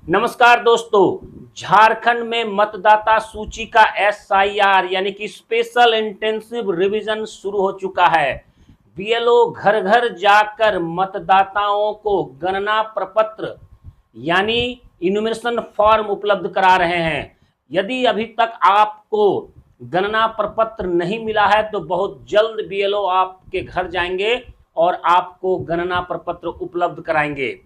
नमस्कार दोस्तों, झारखंड में मतदाता सूची का एसआईआर यानी कि स्पेशल इंटेंसिव रिवीजन शुरू हो चुका है। बीएलओ घर घर जाकर मतदाताओं को गणना प्रपत्र यानी इन्यूमरेशन फॉर्म उपलब्ध करा रहे हैं। यदि अभी तक आपको गणना प्रपत्र नहीं मिला है तो बहुत जल्द बीएलओ आपके घर जाएंगे और आपको गणना प्रपत्र उपलब्ध कराएंगे।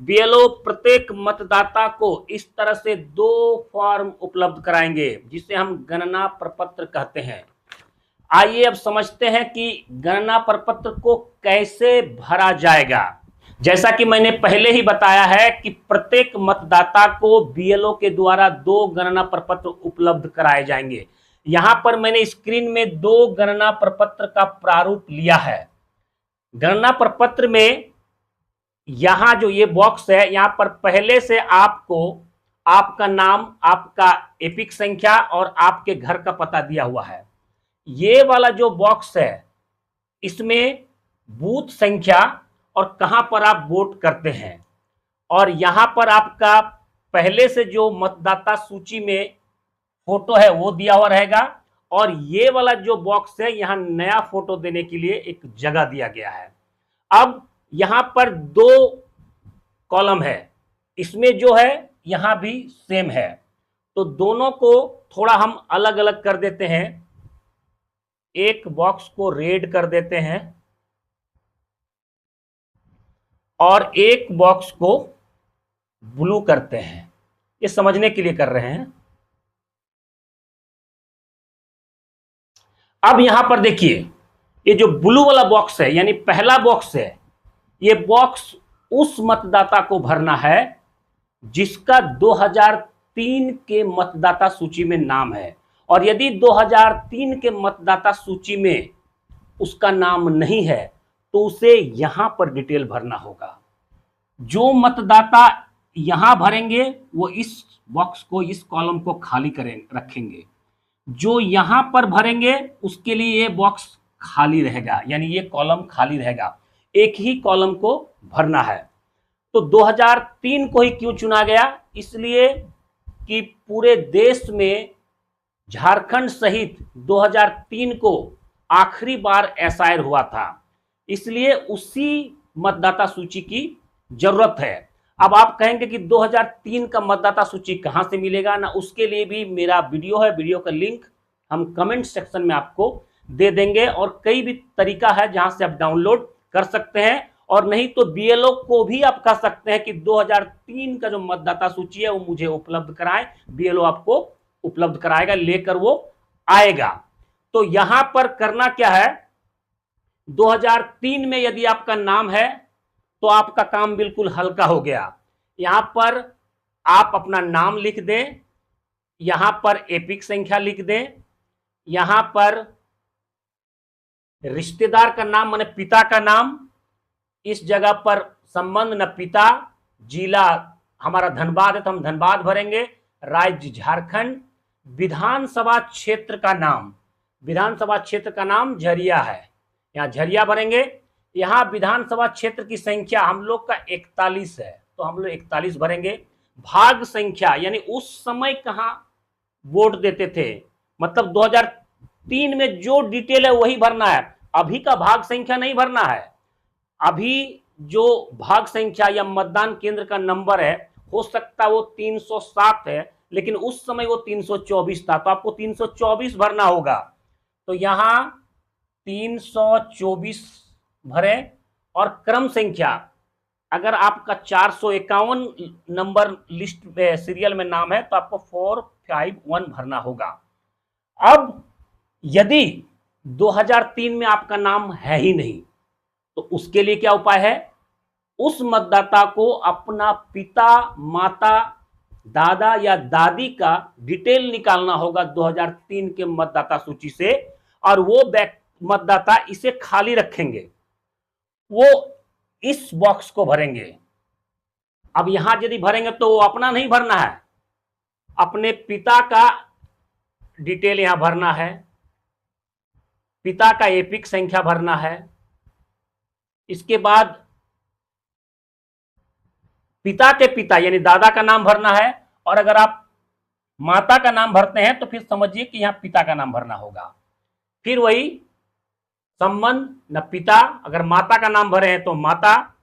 बीएलओ प्रत्येक मतदाता को इस तरह से 2 फॉर्म उपलब्ध कराएंगे जिसे हम गणना प्रपत्र कहते हैं। आइए अब समझते हैं कि गणना प्रपत्र को कैसे भरा जाएगा। जैसा कि मैंने पहले ही बताया है कि प्रत्येक मतदाता को बीएलओ के द्वारा 2 गणना प्रपत्र उपलब्ध कराए जाएंगे। यहां पर मैंने स्क्रीन में 2 गणना प्रपत्र का प्रारूप लिया है। गणना प्रपत्र में यहां जो ये बॉक्स है, यहां पर पहले से आपको आपका नाम, आपका एपिक संख्या और आपके घर का पता दिया हुआ है। ये वाला जो बॉक्स है इसमें बूथ संख्या और कहां पर आप वोट करते हैं, और यहां पर आपका पहले से जो मतदाता सूची में फोटो है वो दिया हुआ रहेगा। और ये वाला जो बॉक्स है, यहां नया फोटो देने के लिए एक जगह दिया गया है। अब यहां पर 2 कॉलम है, इसमें जो है यहां भी सेम है, तो दोनों को थोड़ा हम अलग अलग कर देते हैं। एक बॉक्स को रेड कर देते हैं और एक बॉक्स को ब्लू करते हैं। ये समझने के लिए कर रहे हैं। अब यहां पर देखिए, ये जो ब्लू वाला बॉक्स है यानी पहला बॉक्स है, ये बॉक्स उस मतदाता को भरना है जिसका 2003 के मतदाता सूची में नाम है। और यदि 2003 के मतदाता सूची में उसका नाम नहीं है तो उसे यहां पर डिटेल भरना होगा। जो मतदाता यहां भरेंगे वो इस बॉक्स को, इस कॉलम को खाली करें रखेंगे। जो यहां पर भरेंगे उसके लिए ये बॉक्स खाली रहेगा, यानी ये कॉलम खाली रहेगा। एक ही कॉलम को भरना है। तो 2003 को ही क्यों चुना गया? इसलिए कि पूरे देश में झारखंड सहित 2003 को आखिरी बार एसआईआर हुआ था, इसलिए उसी मतदाता सूची की जरूरत है। अब आप कहेंगे कि 2003 का मतदाता सूची कहां से मिलेगा ना, उसके लिए भी मेरा वीडियो है, वीडियो का लिंक हम कमेंट सेक्शन में आपको दे देंगे। और कई भी तरीका है जहां से आप डाउनलोड कर सकते हैं, और नहीं तो बीएलओ को भी आप कह सकते हैं कि 2003 का जो मतदाता सूची है वो मुझे उपलब्ध कराएं। बीएलओ आपको उपलब्ध कराएगा, लेकर वो आएगा। तो यहां पर करना क्या है, 2003 में यदि आपका नाम है तो आपका काम बिल्कुल हल्का हो गया। यहां पर आप अपना नाम लिख दें, यहां पर एपिक संख्या लिख दें, यहां पर रिश्तेदार का नाम माने पिता का नाम, इस जगह पर संबंध न पिता, जिला हमारा धनबाद है तो हम धनबाद भरेंगे, राज्य झारखंड, विधानसभा क्षेत्र का नाम, विधानसभा क्षेत्र का नाम झरिया है, यहां झरिया भरेंगे। यहां विधानसभा क्षेत्र की संख्या हम लोग का 41 है तो हम लोग 41 भरेंगे। भाग संख्या यानी उस समय कहां वोट देते थे, मतलब 2003 में जो डिटेल है वही भरना है, अभी का भाग संख्या नहीं भरना है। अभी जो भाग संख्या या मतदान केंद्र का नंबर है, हो सकता है वो 307 है, लेकिन उस समय वो 324 था, तो आपको 324 भरना होगा। तो यहां 324 भरे। और क्रम संख्या, अगर आपका 451 नंबर लिस्ट सीरियल में नाम है तो आपको 451 भरना होगा। अब यदि 2003 में आपका नाम है ही नहीं तो उसके लिए क्या उपाय है, उस मतदाता को अपना पिता, माता, दादा या दादी का डिटेल निकालना होगा 2003 के मतदाता सूची से, और वो मतदाता इसे खाली रखेंगे, वो इस बॉक्स को भरेंगे। अब यहां यदि भरेंगे तो वो अपना नहीं भरना है, अपने पिता का डिटेल यहां भरना है, पिता का एपिक संख्या भरना है। इसके बाद पिता के पिता यानी दादा का नाम भरना है, और अगर आप माता का नाम भरते हैं तो फिर समझिए कि यहां पिता का नाम भरना होगा। फिर वही संबंध न पिता, अगर माता का नाम भरे हैं तो माता,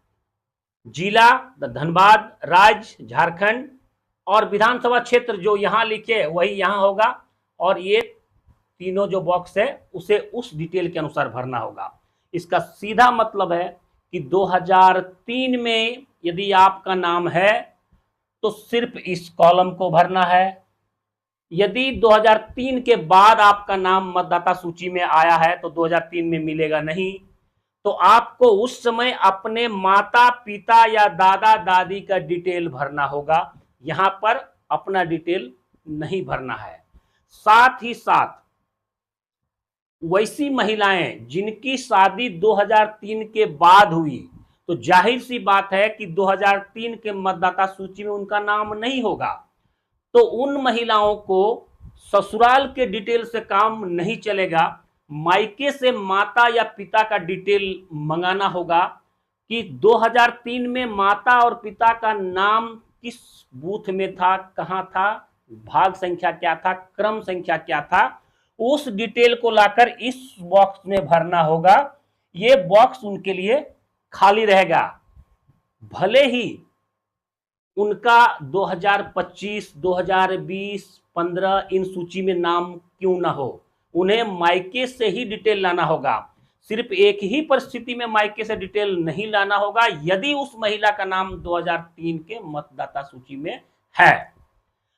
जिला धनबाद, राज्य झारखंड, और विधानसभा क्षेत्र जो यहां लिखे वही यहां होगा, और ये तीनों जो बॉक्स है उसे उस डिटेल के अनुसार भरना होगा। इसका सीधा मतलब है कि 2003 में यदि आपका नाम है तो सिर्फ इस कॉलम को भरना है। यदि 2003 के बाद आपका नाम मतदाता सूची में आया है तो 2003 में मिलेगा नहीं, तो आपको उस समय अपने माता पिता या दादा दादी का डिटेल भरना होगा, यहां पर अपना डिटेल नहीं भरना है। साथ ही साथ वैसी महिलाएं जिनकी शादी 2003 के बाद हुई, तो जाहिर सी बात है कि 2003 के मतदाता सूची में उनका नाम नहीं होगा, तो उन महिलाओं को ससुराल के डिटेल से काम नहीं चलेगा, मायके से माता या पिता का डिटेल मंगाना होगा कि 2003 में माता और पिता का नाम किस बूथ में था, कहां था, भाग संख्या क्या था, क्रम संख्या क्या था, उस डिटेल को लाकर इस बॉक्स में भरना होगा। ये बॉक्स उनके लिए खाली रहेगा, भले ही उनका 2025, 2020, 15 इन सूची में नाम क्यों ना हो, उन्हें मायके से ही डिटेल लाना होगा। सिर्फ एक ही परिस्थिति में मायके से डिटेल नहीं लाना होगा, यदि उस महिला का नाम 2003 के मतदाता सूची में है।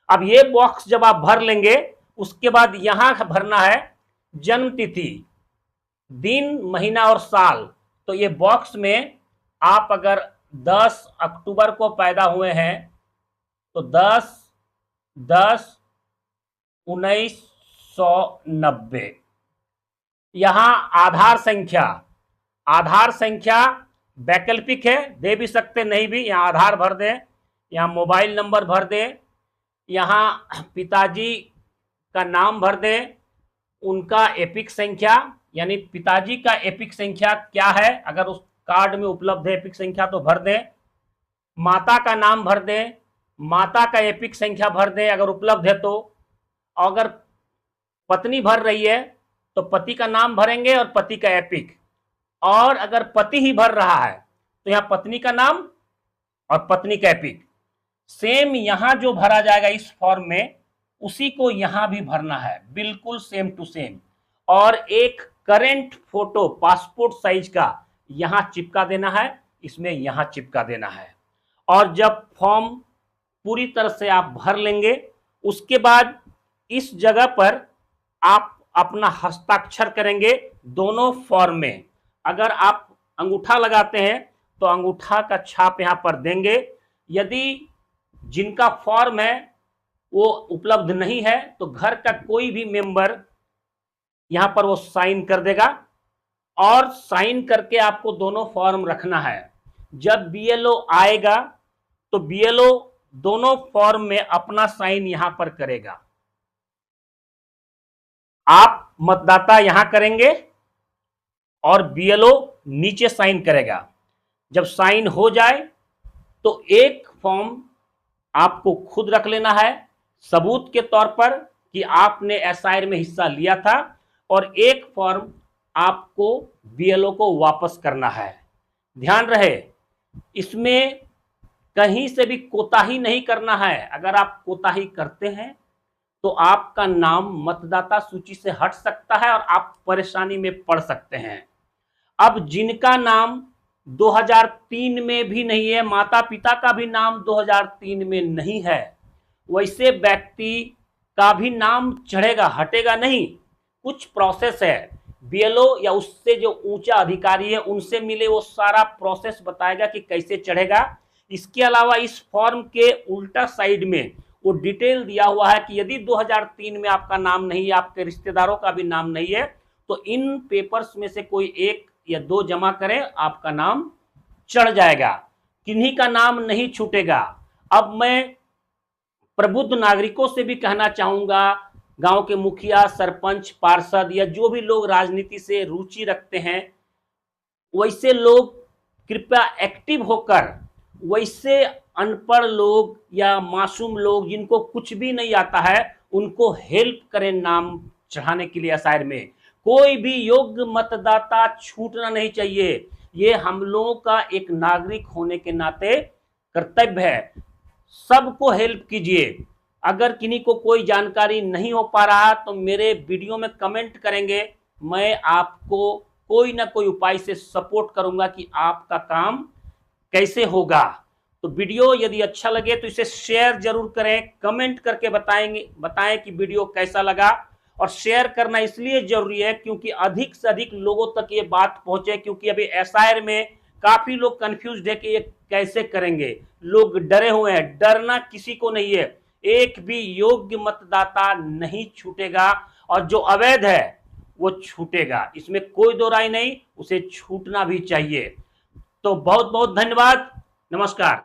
अब ये बॉक्स जब आप भर लेंगे, उसके बाद यहां भरना है जन्म तिथि, दिन, महीना और साल। तो ये बॉक्स में आप अगर 10 अक्टूबर को पैदा हुए हैं तो 10/10/1990। यहां आधार संख्या वैकल्पिक है, दे भी सकते नहीं भी, यहां आधार भर दें, यहां मोबाइल नंबर भर दें, यहां पिताजी का नाम भर दें, उनका एपिक संख्या यानी पिताजी का एपिक संख्या क्या है, अगर उस कार्ड में उपलब्ध है एपिक संख्या तो भर दें, माता का नाम भर दें, माता का एपिक संख्या भर दें अगर उपलब्ध है तो, अगर पत्नी भर रही है तो पति का नाम भरेंगे और पति का एपिक, और अगर पति ही भर रहा है तो यहां पत्नी का नाम और पत्नी का एपिक। सेम यहां जो भरा जाएगा इस फॉर्म में, उसी को यहां भी भरना है, बिल्कुल सेम टू सेम। और एक करंट फोटो पासपोर्ट साइज का यहां चिपका देना है, इसमें यहां चिपका देना है। और जब फॉर्म पूरी तरह से आप भर लेंगे, उसके बाद इस जगह पर आप अपना हस्ताक्षर करेंगे दोनों फॉर्म में। अगर आप अंगूठा लगाते हैं तो अंगूठा का छाप यहां पर देंगे। यदि जिनका फॉर्म है वो उपलब्ध नहीं है तो घर का कोई भी मेंबर यहां पर वो साइन कर देगा, और साइन करके आपको दोनों फॉर्म रखना है। जब बीएलओ आएगा तो बीएलओ दोनों फॉर्म में अपना साइन यहां पर करेगा। आप मतदाता यहां करेंगे और बीएलओ नीचे साइन करेगा। जब साइन हो जाए तो एक फॉर्म आपको खुद रख लेना है सबूत के तौर पर कि आपने एसआईआर में हिस्सा लिया था, और एक फॉर्म आपको बीएलओ को वापस करना है। ध्यान रहे, इसमें कहीं से भी कोताही नहीं करना है। अगर आप कोताही करते हैं तो आपका नाम मतदाता सूची से हट सकता है और आप परेशानी में पड़ सकते हैं। अब जिनका नाम 2003 में भी नहीं है, माता पिता का भी नाम 2003 में नहीं है, वैसे व्यक्ति का भी नाम चढ़ेगा, हटेगा नहीं। कुछ प्रोसेस है, बीएलओ या उससे जो ऊंचा अधिकारी है उनसे मिले, वो सारा प्रोसेस बताएगा कि कैसे चढ़ेगा। इसके अलावा इस फॉर्म के उल्टा साइड में वो डिटेल दिया हुआ है कि यदि 2003 में आपका नाम नहीं है, आपके रिश्तेदारों का भी नाम नहीं है, तो इन पेपर्स में से कोई एक या दो जमा करें, आपका नाम चढ़ जाएगा, किन्हीं का नाम नहीं छूटेगा। अब मैं प्रबुद्ध नागरिकों से भी कहना चाहूंगा, गांव के मुखिया, सरपंच, पार्षद या जो भी लोग राजनीति से रुचि रखते हैं, वैसे लोग कृपया एक्टिव होकर वैसे अनपढ़ लोग या मासूम लोग जिनको कुछ भी नहीं आता है उनको हेल्प करें नाम चढ़ाने के लिए एसआईआर में। कोई भी योग्य मतदाता छूटना नहीं चाहिए। ये हम लोगों का एक नागरिक होने के नाते कर्तव्य है। सबको हेल्प कीजिए। अगर किन्हीं को कोई जानकारी नहीं हो पा रहा तो मेरे वीडियो में कमेंट करेंगे, मैं आपको कोई ना कोई उपाय से सपोर्ट करूंगा कि आपका काम कैसे होगा। तो वीडियो यदि अच्छा लगे तो इसे शेयर जरूर करें, कमेंट करके बताएं कि वीडियो कैसा लगा। और शेयर करना इसलिए जरूरी है क्योंकि अधिक से अधिक लोगों तक ये बात पहुंचे, क्योंकि अभी एसआईआर में काफी लोग कंफ्यूज्ड है कि ये कैसे करेंगे, लोग डरे हुए हैं। डरना किसी को नहीं है, एक भी योग्य मतदाता नहीं छूटेगा और जो अवैध है वो छूटेगा, इसमें कोई दो राय नहीं, उसे छूटना भी चाहिए। तो बहुत बहुत धन्यवाद, नमस्कार।